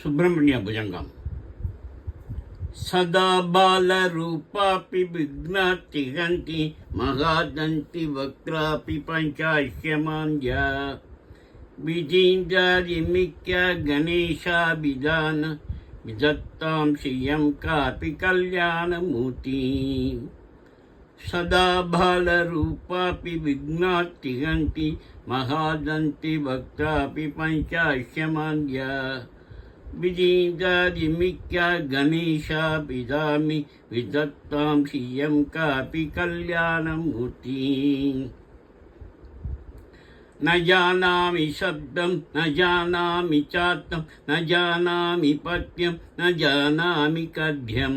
सुब्रह्मण्य भुजंगम सदा बालरूपापि विघ्नातिगन्ति महादन्ति वक्त्रापि पञ्चाश्यमान्द्या विजीन्द्रादिमिक्य गणेशाभिधान विदत्तां श्रियं कापि कल्याणमूर्ति सदा बालरूपापि विघ्नातिगन्ति महादन्ति वक्त्रापि पञ्चाश्यमान्द्या विजीन्द्रादिमिक्या गणेशाभिधामि विदत्तां श्रियं कापि कल्याणमूर्ति न जानामि शब्दं न जानामि चार्तं न जानामि पद्यं न जानामि गद्यं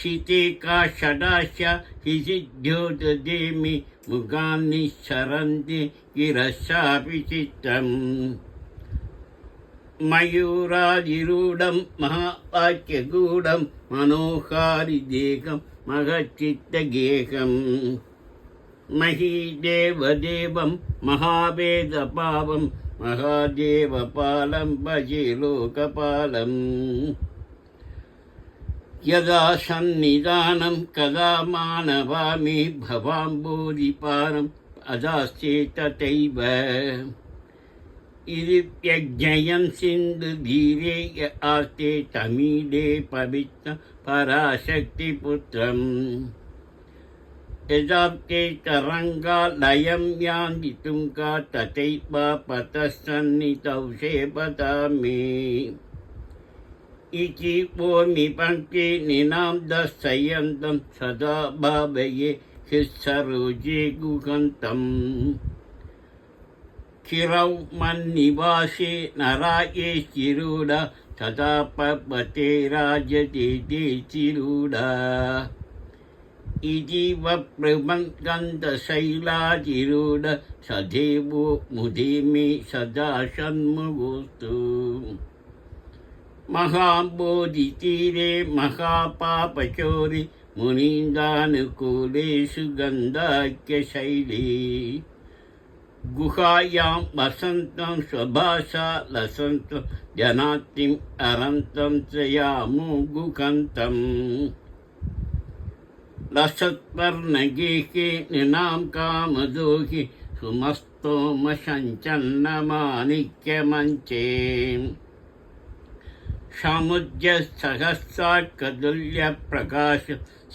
शिते का षडास्या हि सिद्ध्यो ददेमि मुगान् निश्चरन्ति गिरशापि चित्तम् मयूरादिरूढं महावाक्यगूढं मनोहारिदेहं महच्चित्तगेहं महीदेवदेवं महावेदपावं महादेवपालं भजे लोकपालम् यदा सन्निधानं कदा मानवामि भवाम्बोधिपारम् अदास्ते तथैव इति व्यज्ञयन् सिन्धुधीरे य आस्ते तमीडे पवित्र पराशक्तिपुत्रम् यदाप्ते तरङ्गा लयं यान्ति तुङ्गा तथैव पतः सेवतामि इति ओमि पङ्क्ति निनां दर्शयन्तं सदा भावये हिस्सरोजे गुहन्तम् चिरौ मन्निवासे नराये चिरूढा तथा पर्वते राजते चिरूढा इति वप्रमन्गन्धशैलाचिरूढ सदेवो मुदे मे सदा षण्मुखोऽस्तु महाबोधितीरे महापापचोरि मुनीन्द्रानुकूलेषु गन्धाख्यशैली गुहायां वसन्तं स्वभाषा लसन्तं जनातिम् अरन्तं त्रयामो गुहन्तम् लसत्पर्णगेहे नृणां कामदोहि सुमस्तोमसञ्चन्नमाणिक्यमञ्चे समुद्यसहस्रार्कदुल्यप्रकाश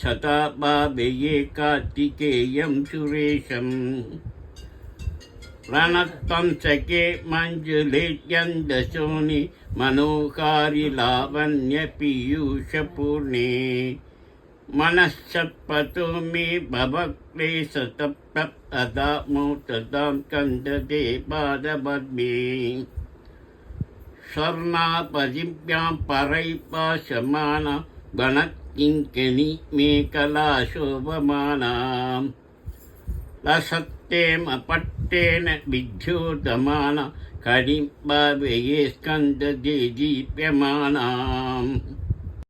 सदा भावये कार्तिकेयं सुरेशम् रणत्वं सखे मञ्जुलेत्यन्दशोनि मनोहारि लावण्यपीयूषपूर्णे मनःसत्पतो मे भवक्लेशतप्तदा मोतदां कन्दते पादपद्मे स्वर्णापदिभ्यां परैपाशमाना गणकिङ्किणी मेखला शोभमाना लसत्तेम पट्टेन विद्योतमाना कडिं भावये स्कन्दते दीप्यमानाम्